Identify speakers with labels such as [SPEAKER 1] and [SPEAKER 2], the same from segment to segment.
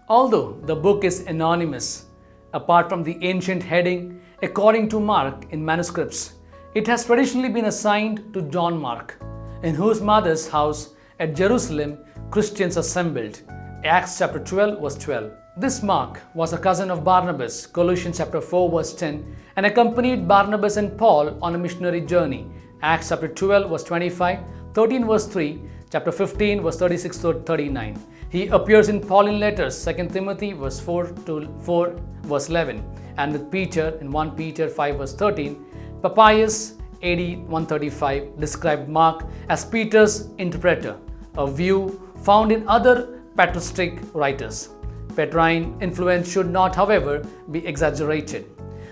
[SPEAKER 1] Although the book is anonymous, apart from the ancient heading, according to Mark in manuscripts, it has traditionally been assigned to John Mark, in whose mother's house at Jerusalem Christians assembled. Acts chapter 12 verse 12. This Mark was a cousin of Barnabas, Colossians chapter 4 verse 10, and accompanied Barnabas and Paul on a missionary journey. Acts chapter 12 verse 25, 13 verse 3, chapter 15 verse 36 to 39. He appears in Pauline letters, 2 Timothy verse 4 to 4 verse 11, and with Peter in 1 Peter 5 verse 13. Papias AD 135 described Mark as Peter's interpreter, a view found in other patristic writers. Petrine influence should not, however, be exaggerated.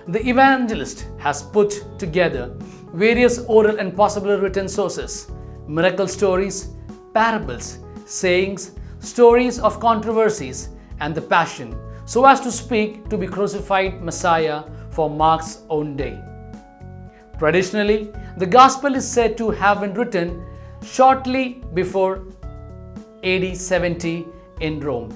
[SPEAKER 1] The evangelist has put together various oral and possibly written sources, miracle stories, parables, sayings, stories of controversies, and the Passion, so as to speak to be crucified Messiah for Mark's own day. Traditionally, the Gospel is said to have been written shortly before AD 70 in Rome,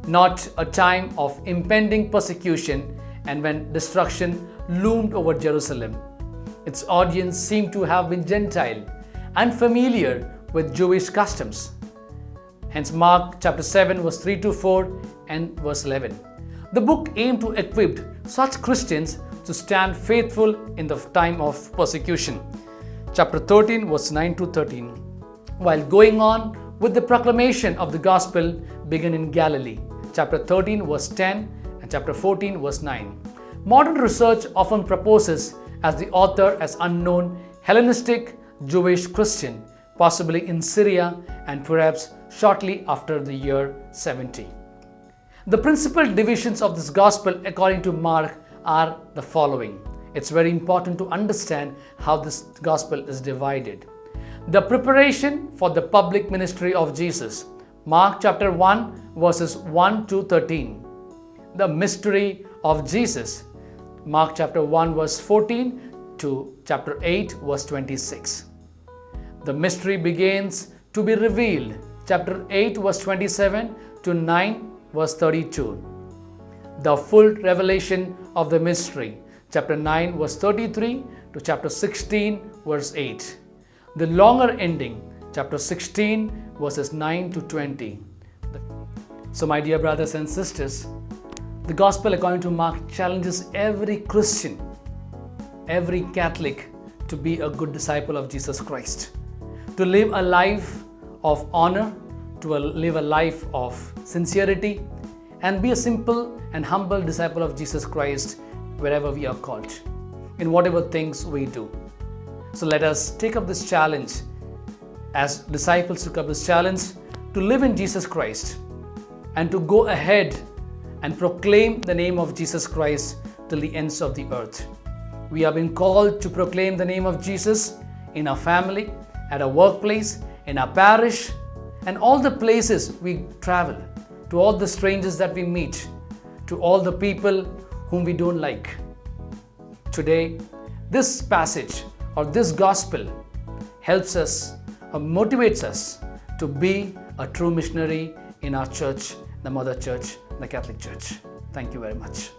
[SPEAKER 1] not a time of impending persecution and when destruction loomed over Jerusalem. Its audience seemed to have been Gentile, unfamiliar with Jewish customs. Hence Mark chapter 7 verse 3 to 4 and verse 11. The book aimed to equip such Christians to stand faithful in the time of persecution. Chapter 13 verse 9 to 13. While going on with the proclamation of the gospel began in Galilee. Chapter 13 verse 10 and chapter 14 verse 9. Modern research often proposes as the author as unknown Hellenistic Jewish Christian, possibly in Syria and perhaps shortly after the year 70. The principal divisions of this gospel according to Mark are the following. It's very important to understand how this gospel is divided. The preparation for the public ministry of Jesus, Mark chapter 1 verses 1 to 13. The mystery of Jesus, Mark chapter 1 verse 14 to chapter 8 verse 26. The mystery begins to be revealed, chapter 8 verse 27 to 9 verse 32. The full revelation of the mystery, chapter 9 verse 33 to chapter 16 verse 8. The longer ending, chapter 16 verses 9 to 20. So my dear brothers and sisters, the gospel according to Mark challenges every Christian, every Catholic to be a good disciple of Jesus Christ, to live a life of honor, to live a life of sincerity, and be a simple and humble disciple of Jesus Christ wherever we are called, in whatever things we do. So let us take up this challenge, as disciples took up this challenge, to live in Jesus Christ and to go ahead and proclaim the name of Jesus Christ till the ends of the earth. We have been called to proclaim the name of Jesus in our family, at our workplace, in our parish, and all the places we travel, to all the strangers that we meet, to all the people whom we don't like. Today, this passage or this gospel helps us or motivates us to be a true missionary in our church, the Mother Church, the Catholic Church. Thank you very much.